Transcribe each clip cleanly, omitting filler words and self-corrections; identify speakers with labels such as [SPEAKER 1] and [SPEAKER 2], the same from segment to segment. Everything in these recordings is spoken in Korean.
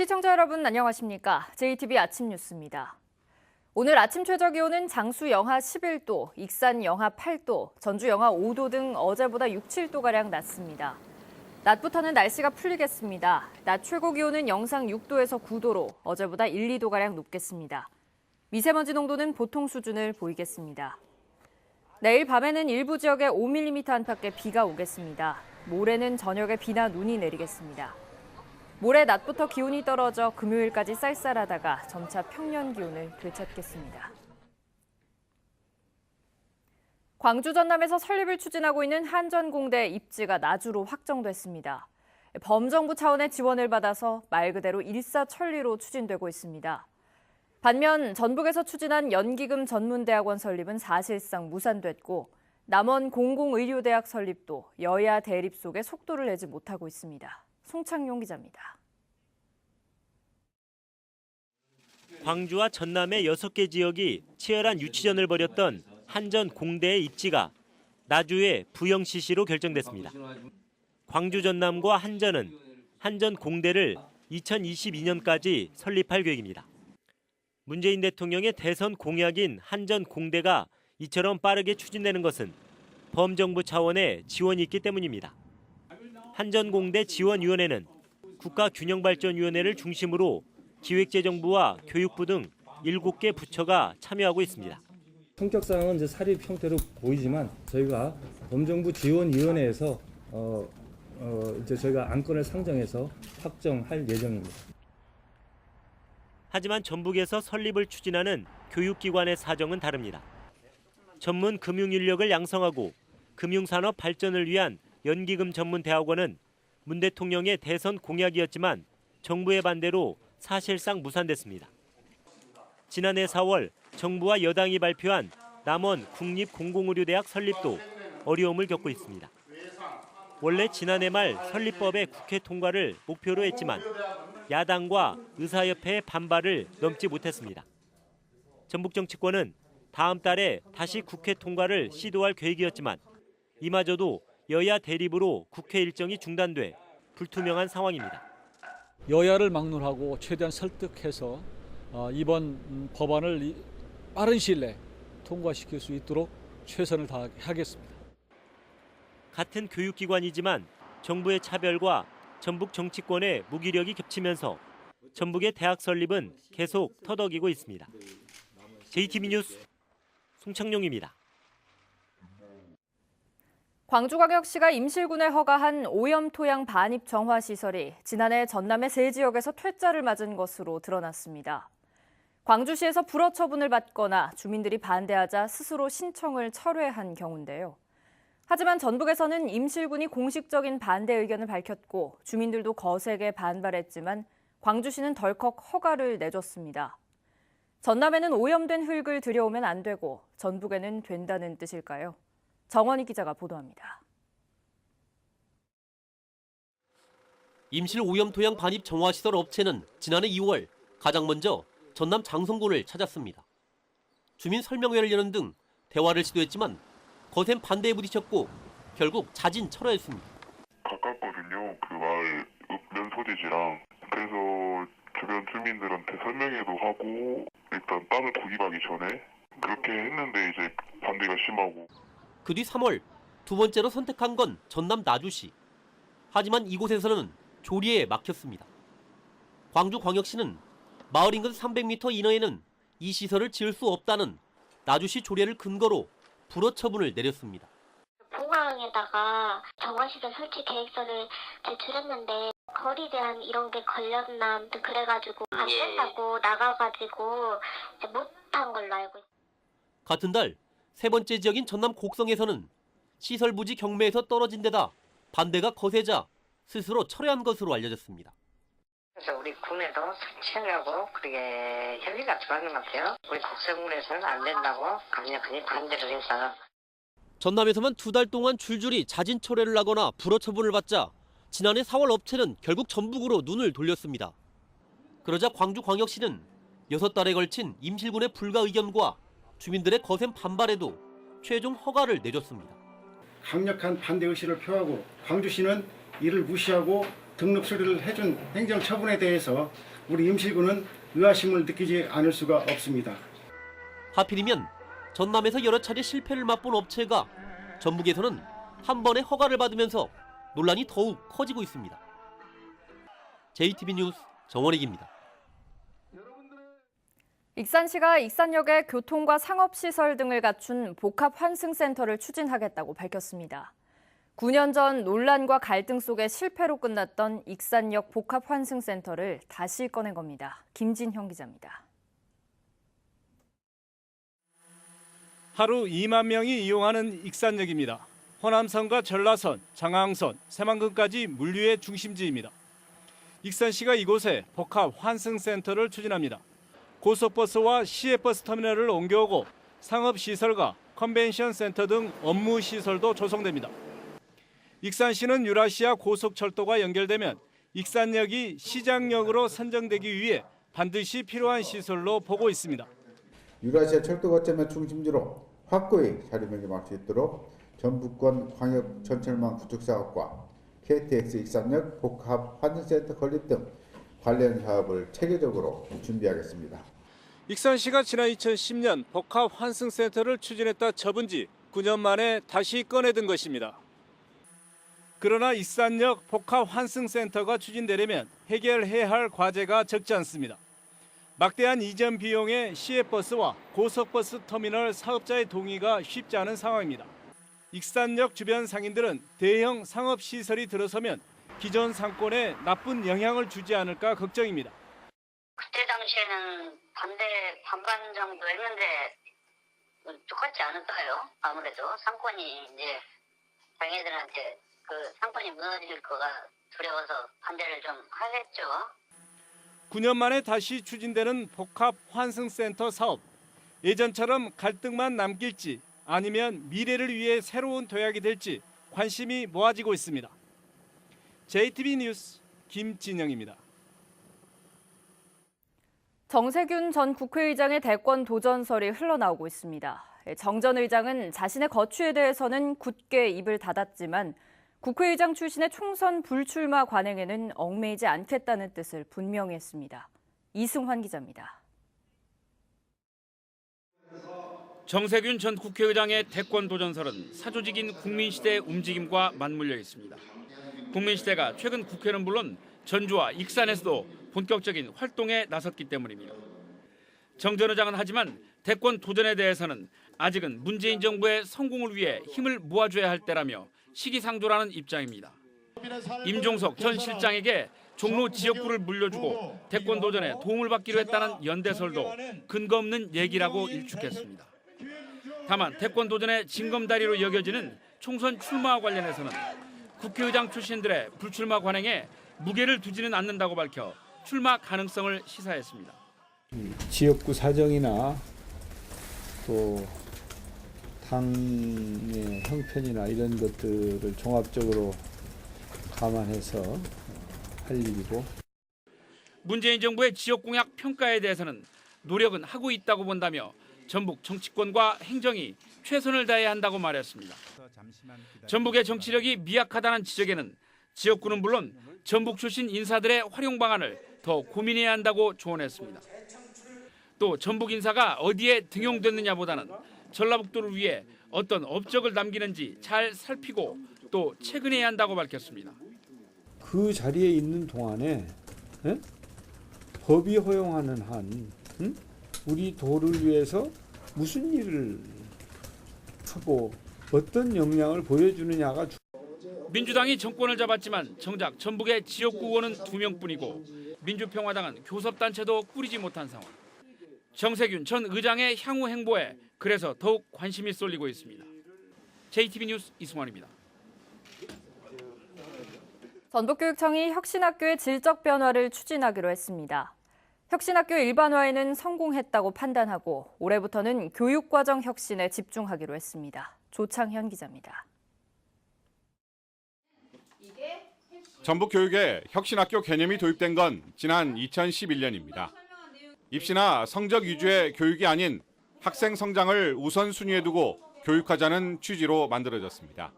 [SPEAKER 1] 시청자 여러분 안녕하십니까? JTB 아침 뉴스입니다. 오늘 아침 최저기온은 장수 영하 11도, 익산 영하 8도, 전주 영하 5도 등 어제보다 6, 7도가량 낮습니다. 낮부터는 날씨가 풀리겠습니다. 낮 최고 기온은 영상 6도에서 9도로 어제보다 1, 2도가량 높겠습니다. 미세먼지 농도는 보통 수준을 보이겠습니다. 내일 밤에는 일부 지역에 5mm 안팎의 비가 오겠습니다. 모레는 저녁에 비나 눈이 내리겠습니다. 모레 낮부터 기온이 떨어져 금요일까지 쌀쌀하다가 점차 평년 기온을 되찾겠습니다. 광주 전남에서 설립을 추진하고 있는 한전공대 입지가 나주로 확정됐습니다. 범정부 차원의 지원을 받아서 말 그대로 일사천리로 추진되고 있습니다. 반면 전북에서 추진한 연기금 전문대학원 설립은 사실상 무산됐고 남원 공공의료대학 설립도 여야 대립 속에 속도를 내지 못하고 있습니다. 송창용 기자입니다.
[SPEAKER 2] 광주와 전남의 6개 지역이 치열한 유치전을 벌였던 한전 공대의 입지가 나주의 부영시시로 결정됐습니다. 광주 전남과 한전은 한전 공대를 2022년까지 설립할 계획입니다. 문재인 대통령의 대선 공약인 한전 공대가 이처럼 빠르게 추진되는 것은 범정부 차원의 지원이 있기 때문입니다. 한전공대 지원위원회는 국가균형발전위원회를 중심으로 기획재정부와 교육부 등 7개 부처가 참여하고 있습니다.
[SPEAKER 3] 성격상은 이제 사립 형태로 보이지만 저희가 범정부 지원위원회에서 이제 저희가 안건을 상정해서 확정할 예정입니다.
[SPEAKER 2] 하지만 전북에서 설립을 추진하는 교육기관의 사정은 다릅니다. 전문 금융 인력을 양성하고 금융산업 발전을 위한 연기금 전문 대학원은 문 대통령의 대선 공약이었지만 정부의 반대로 사실상 무산됐습니다. 지난해 4월 정부와 여당이 발표한 남원 국립공공의료대학 설립도 어려움을 겪고 있습니다. 원래 지난해 말 설립법의 국회 통과를 목표로 했지만 야당과 의사협회의 반발을 넘지 못했습니다. 전북 정치권은 다음 달에 다시 국회 통과를 시도할 계획이었지만 이마저도 여야 대립으로 국회 일정이 중단돼 불투명한 상황입니다.
[SPEAKER 4] 여야를 막론하고 최대한 설득해서 이번 법안을 빠른 시일 내에 통과시킬 수 있도록 최선을 다하겠습니다.
[SPEAKER 2] 같은 교육기관이지만 정부의 차별과 전북 정치권의 무기력이 겹치면서 전북의 대학 설립은 계속 터덕이고 있습니다. JTB 뉴스 송창용입니다.
[SPEAKER 1] 광주광역시가 임실군에 허가한 오염토양 반입 정화 시설이 지난해 전남의 세 지역에서 퇴짜를 맞은 것으로 드러났습니다. 광주시에서 불허 처분을 받거나 주민들이 반대하자 스스로 신청을 철회한 경우인데요. 하지만 전북에서는 임실군이 공식적인 반대 의견을 밝혔고 주민들도 거세게 반발했지만 광주시는 덜컥 허가를 내줬습니다. 전남에는 오염된 흙을 들여오면 안 되고 전북에는 된다는 뜻일까요? 정원희 기자가 보도합니다.
[SPEAKER 5] 임실 오염토양 반입 정화시설 업체는 지난해 2월 가장 먼저 전남 장성군을 찾았습니다. 주민 설명회를 여는 등 대화를 시도했지만 거센 반대에 부딪혔고 결국 자진 철회했습니다.
[SPEAKER 6] 가깝거든요. 그 마을 읍면 소재지랑. 그래서 주변 주민들한테 설명회도 하고 일단 땅을 구입하기 전에 그렇게 했는데 이제 반대가 심하고.
[SPEAKER 5] 그 뒤 3월 두 번째로 선택한 건 전남 나주시. 하지만 이곳에서는 조리에 막혔습니다. 광주광역시는 마을 인근 300m 이내에는 이 시설을 지을 수 없다는 나주시 조례를 근거로 불허 처분을 내렸습니다.
[SPEAKER 7] 공항에다가 정화시설 설치 계획서를 제출했는데 거리 제한 이런 게 걸렸나 그래가지고 안 된다고 나가가지고 못한 걸로 알고 있어요.
[SPEAKER 5] 같은 달 세 번째 지역인 전남 곡성에서는 시설 부지 경매에서 떨어진 데다 반대가 거세자 스스로 철회한 것으로 알려졌습니다.
[SPEAKER 8] 그래서 우리 군에도 설치하려고 그렇게 협의가 들어가는 것 같아요. 우리 곡성군에서는 안 된다고 강력하게 반대를 해서.
[SPEAKER 5] 전남에서만 2달 동안 줄줄이 자진 철회를 하거나 불허 처분을 받자 지난해 4월 업체는 결국 전북으로 눈을 돌렸습니다. 그러자 광주광역시는 6달에 걸친 임실군의 불가 의견과 주민들의 거센 반발에도 최종 허가를 내줬습니다.
[SPEAKER 9] 강력한 반대 의식을 표하고 광주시는 이를 무시하고 등록 수리를 해준 행정처분에 대해서 우리 임시군은 의아심을 느끼지 않을 수가 없습니다.
[SPEAKER 5] 하필이면 전남에서 여러 차례 실패를 맛본 업체가 전북에서는 한 번에 허가를 받으면서 논란이 더욱 커지고 있습니다. JTB 뉴스 정원익입니다.
[SPEAKER 1] 익산시가 익산역에 교통과 상업시설 등을 갖춘 복합환승센터를 추진하겠다고 밝혔습니다. 9년 전 논란과 갈등 속에 실패로 끝났던 익산역 복합환승센터를 다시 꺼낸 겁니다. 김진형 기자입니다.
[SPEAKER 10] 하루 2만 명이 이용하는 익산역입니다. 호남선과 전라선, 장항선, 새만금까지 물류의 중심지입니다. 익산시가 이곳에 복합환승센터를 추진합니다. 고속버스와 시외버스 터미널을 옮겨오고 상업시설과 컨벤션 센터 등 업무시설도 조성됩니다. 익산시는 유라시아 고속철도가 연결되면 익산역이 시장역으로 선정되기 위해 반드시 필요한 시설로 보고 있습니다.
[SPEAKER 11] 유라시아 철도 거점의 중심지로 확고히 자리매김할 수 있도록 전북권 광역 전철망 구축 사업과 KTX 익산역 복합 환승센터 건립 등 관련 사업을 체계적으로 준비하겠습니다.
[SPEAKER 10] 익산시가 지난 2010년 복합 환승센터를 추진했다 접은 지 9년 만에 다시 꺼내든 것입니다. 그러나 익산역 복합 환승센터가 추진되려면 해결해야 할 과제가 적지 않습니다. 막대한 이전 비용에 시외버스와 고속버스 터미널 사업자의 동의가 쉽지 않은 상황입니다. 익산역 주변 상인들은 대형 상업시설이 들어서면 기존 상권에 나쁜 영향을 주지 않을까 걱정입니다.
[SPEAKER 8] 그때 당시에는 반반 정도 했는데 똑같지 않을까요? 아무래도 상권이 이제 장애인들한테 그 상권이 무너질 거가 두려워서 반대를 좀 하겠죠.
[SPEAKER 10] 9년 만에 다시 추진되는 복합 환승센터 사업. 예전처럼 갈등만 남길지 아니면 미래를 위해 새로운 도약이 될지 관심이 모아지고 있습니다. JTB 뉴스 김진영입니다.
[SPEAKER 1] 정세균 전 국회의장의 대권 도전설이 흘러나오고 있습니다. 정 전 의장은 자신의 거취에 대해서는 굳게 입을 닫았지만 국회의장 출신의 총선 불출마 관행에는 얽매이지 않겠다는 뜻을 분명히 했습니다. 이승환 기자입니다.
[SPEAKER 12] 정세균 전 국회의장의 대권 도전설은 사조직인 국민시대의 움직임과 맞물려 있습니다. 국민시대가 최근 국회는 물론 전주와 익산에서도 본격적인 활동에 나섰기 때문입니다. 정 전 의장은 하지만 대권 도전에 대해서는 아직은 문재인 정부의 성공을 위해 힘을 모아줘야 할 때라며 시기상조라는 입장입니다. 임종석 전 실장에게 종로 지역구를 물려주고 대권 도전에 도움을 받기로 했다는 연대설도 근거 없는 얘기라고 일축했습니다. 다만 대권 도전의 징검다리로 여겨지는 총선 출마와 관련해서는 국회의장 출신들의 불출마 관행에 무게를 두지는 않는다고 밝혀 출마 가능성을 시사했습니다.
[SPEAKER 13] 지역구 사정이나 또 당의 형편이나 이런 것들을 종합적으로 감안해서 할 일이고.
[SPEAKER 12] 문재인 정부의 지역 공약 평가에 대해서는 노력은 하고 있다고 본다며 전북 정치권과 행정이 최선을 다해야 한다고 말했습니다. 전북의 정치력이 미약하다는 지적에는 지역구는 물론 전북 출신 인사들의 활용 방안을 더 고민해야 한다고 조언했습니다. 또 전북 인사가 어디에 등용됐느냐보다는 전라북도를 위해 어떤 업적을 남기는지 잘 살피고 또 체근해야 한다고 밝혔습니다.
[SPEAKER 13] 그 자리에 있는 동안에 법이 허용하는 한 우리 도를 위해서 무슨 일을 하고 어떤 역량을 보여주느냐가
[SPEAKER 12] 민주당이 정권을 잡았지만 정작 전북의 지역구 의원은 2명뿐이고 민주평화당은 교섭단체도 꾸리지 못한 상황. 정세균 전 의장의 향후 행보에 그래서 더욱 관심이 쏠리고 있습니다. JTB 뉴스 이승환입니다.
[SPEAKER 1] 전북교육청이 혁신학교의 질적 변화를 추진하기로 했습니다. 혁신학교 일반화에는 성공했다고 판단하고 올해부터는 교육과정 혁신에 집중하기로 했습니다. 조창현 기자입니다.
[SPEAKER 14] 전북교육에 혁신학교 개념이 도입된 건 지난 2011년입니다. 입시나 성적 위주의 교육이 아닌 학생 성장을 우선순위에 두고 교육하자는 취지로 만들어졌습니다.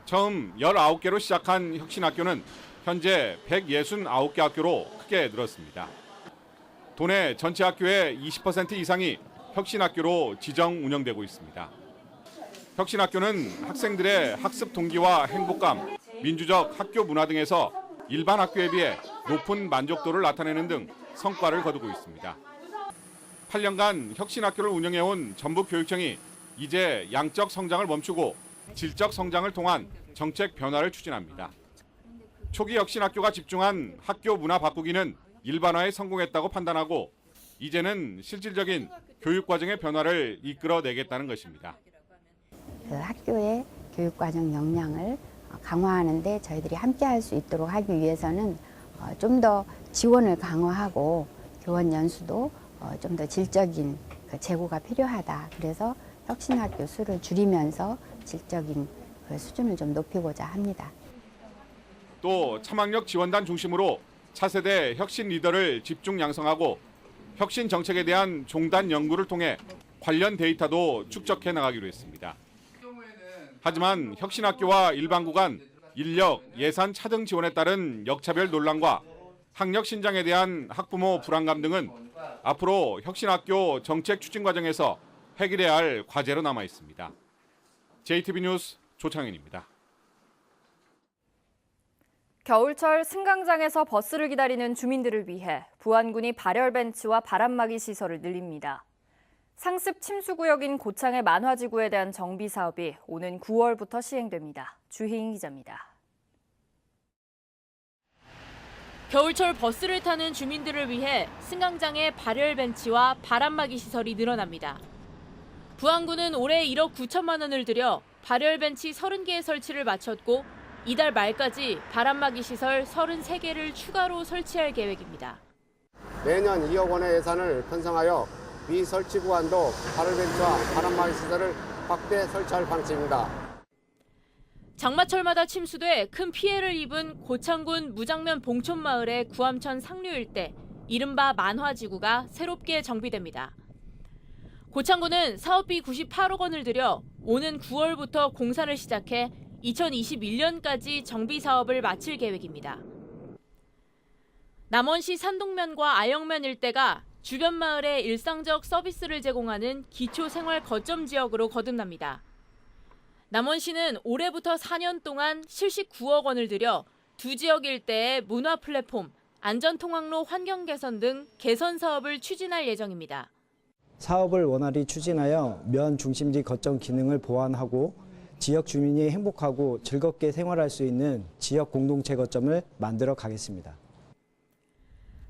[SPEAKER 14] 처음 19개로 시작한 혁신학교는 현재 169개 학교로 크게 늘었습니다. 도내 전체 학교의 20% 이상이 혁신학교로 지정 운영되고 있습니다. 혁신학교는 학생들의 학습 동기와 행복감, 민주적 학교 문화 등에서 일반 학교에 비해 높은 만족도를 나타내는 등 성과를 거두고 있습니다. 8년간 혁신학교를 운영해온 전북교육청이 이제 양적 성장을 멈추고 질적 성장을 통한 정책 변화를 추진합니다. 초기 혁신학교가 집중한 학교 문화 바꾸기는 일반화에 성공했다고 판단하고 이제는 실질적인 교육과정의 변화를 이끌어내겠다는 것입니다.
[SPEAKER 15] 그 학교의 교육과정 역량을 강화하는 데 저희들이 함께 할 수 있도록 하기 위해서는 좀 더 지원을 강화하고 교원 연수도 좀 더 질적인 그 제고가 필요하다. 그래서 혁신학교 수를 줄이면서 질적인 그 수준을 좀 높이고자 합니다.
[SPEAKER 14] 또 참학력 지원단 중심으로 차세대 혁신 리더를 집중 양성하고 혁신 정책에 대한 종단 연구를 통해 관련 데이터도 축적해 나가기로 했습니다. 하지만 혁신학교와 일반고 간 인력, 예산 차등 지원에 따른 역차별 논란과 학력 신장에 대한 학부모 불안감 등은 앞으로 혁신학교 정책 추진 과정에서 해결해야 할 과제로 남아 있습니다. JTB 뉴스 조창현입니다.
[SPEAKER 1] 겨울철 승강장에서 버스를 기다리는 주민들을 위해 부안군이 발열 벤치와 바람막이 시설을 늘립니다. 상습 침수구역인 고창의 만화지구에 대한 정비 사업이 오는 9월부터 시행됩니다. 주희인 기자입니다.
[SPEAKER 16] 겨울철 버스를 타는 주민들을 위해 승강장에 발열 벤치와 바람막이 시설이 늘어납니다. 부안군은 올해 1억 9천만 원을 들여 발열 벤치 30개의 설치를 마쳤고 이달 말까지 바람막이 시설 33개를 추가로 설치할 계획입니다.
[SPEAKER 17] 매년 2억 원의 예산을 편성하여 미설치 구간도 발열벤치와 바람막이 시설을 확대 설치할 방침입니다.
[SPEAKER 16] 장마철마다 침수돼 큰 피해를 입은 고창군 무장면 봉촌마을의 구암천 상류 일대 이른바 만화지구가 새롭게 정비됩니다. 고창군은 사업비 98억 원을 들여 오는 9월부터 공사를 시작해 2021년까지 정비 사업을 마칠 계획입니다. 남원시 산동면과 아영면 일대가 주변 마을에 일상적 서비스를 제공하는 기초생활 거점 지역으로 거듭납니다. 남원시는 올해부터 4년 동안 실시 9억 원을 들여 두 지역 일대의 문화 플랫폼, 안전통학로 환경 개선 등 개선 사업을 추진할 예정입니다.
[SPEAKER 18] 사업을 원활히 추진하여 면 중심지 거점 기능을 보완하고 지역 주민이 행복하고 즐겁게 생활할 수 있는 지역 공동체 거점을 만들어 가겠습니다.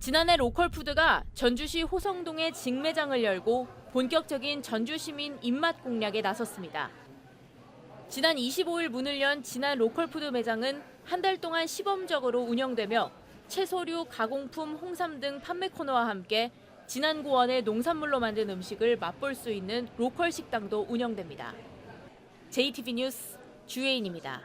[SPEAKER 16] 지난해 로컬푸드가 전주시 호성동에 직매장을 열고 본격적인 전주시민 입맛 공략에 나섰습니다. 지난 25일 문을 연 진안 로컬푸드 매장은 한 달 동안 시범적으로 운영되며 채소류, 가공품, 홍삼 등 판매 코너와 함께 진안고원의 농산물로 만든 음식을 맛볼 수 있는 로컬 식당도 운영됩니다. JTB 뉴스 주혜인입니다.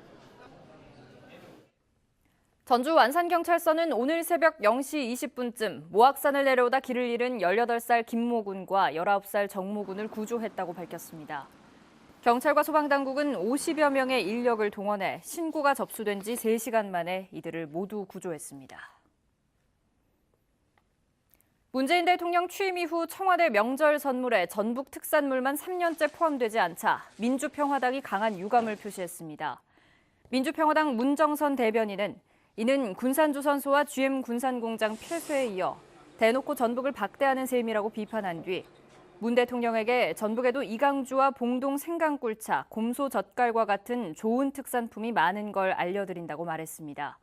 [SPEAKER 1] 전주 완산경찰서는 오늘 새벽 0시 20분쯤 모악산을 내려오다 길을 잃은 18살 김모군과 19살 정모군을 구조했다고 밝혔습니다. 경찰과 소방당국은 50여 명의 인력을 동원해 신고가 접수된 지 3시간 만에 이들을 모두 구조했습니다. 문재인 대통령 취임 이후 청와대 명절 선물에 전북 특산물만 3년째 포함되지 않자 민주평화당이 강한 유감을 표시했습니다. 민주평화당 문정선 대변인은 이는 군산조선소와 GM 군산공장 폐쇄에 이어 대놓고 전북을 박대하는 셈이라고 비판한 뒤 문 대통령에게 전북에도 이강주와 봉동 생강꿀차, 곰소 젓갈과 같은 좋은 특산품이 많은 걸 알려드린다고 말했습니다.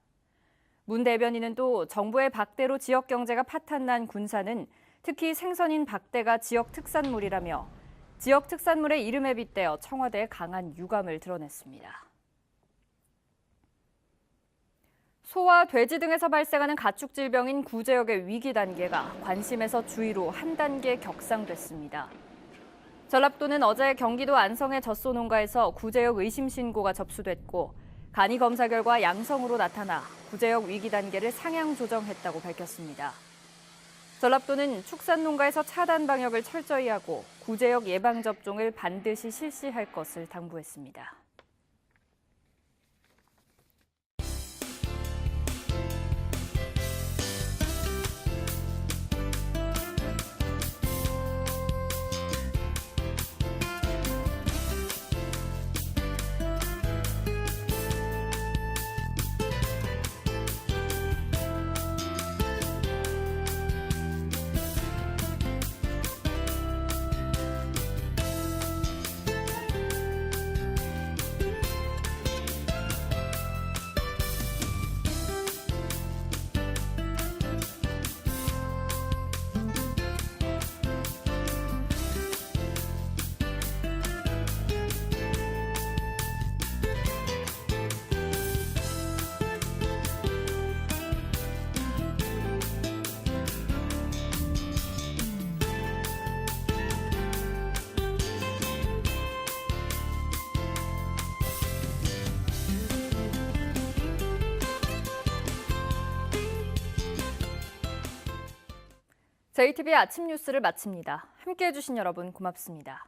[SPEAKER 1] 문 대변인은 또 정부의 박대로 지역 경제가 파탄난 군산은 특히 생선인 박대가 지역 특산물이라며 지역 특산물의 이름에 빗대어 청와대에 강한 유감을 드러냈습니다. 소와 돼지 등에서 발생하는 가축 질병인 구제역의 위기 단계가 관심에서 주의로 한 단계 격상됐습니다. 전라도는 어제 경기도 안성의 젖소 농가에서 구제역 의심 신고가 접수됐고 간이 검사 결과 양성으로 나타나 구제역 위기 단계를 상향 조정했다고 밝혔습니다. 전라도는 축산 농가에서 차단 방역을 철저히 하고 구제역 예방 접종을 반드시 실시할 것을 당부했습니다. JTBC 아침 뉴스를 마칩니다. 함께해 주신 여러분 고맙습니다.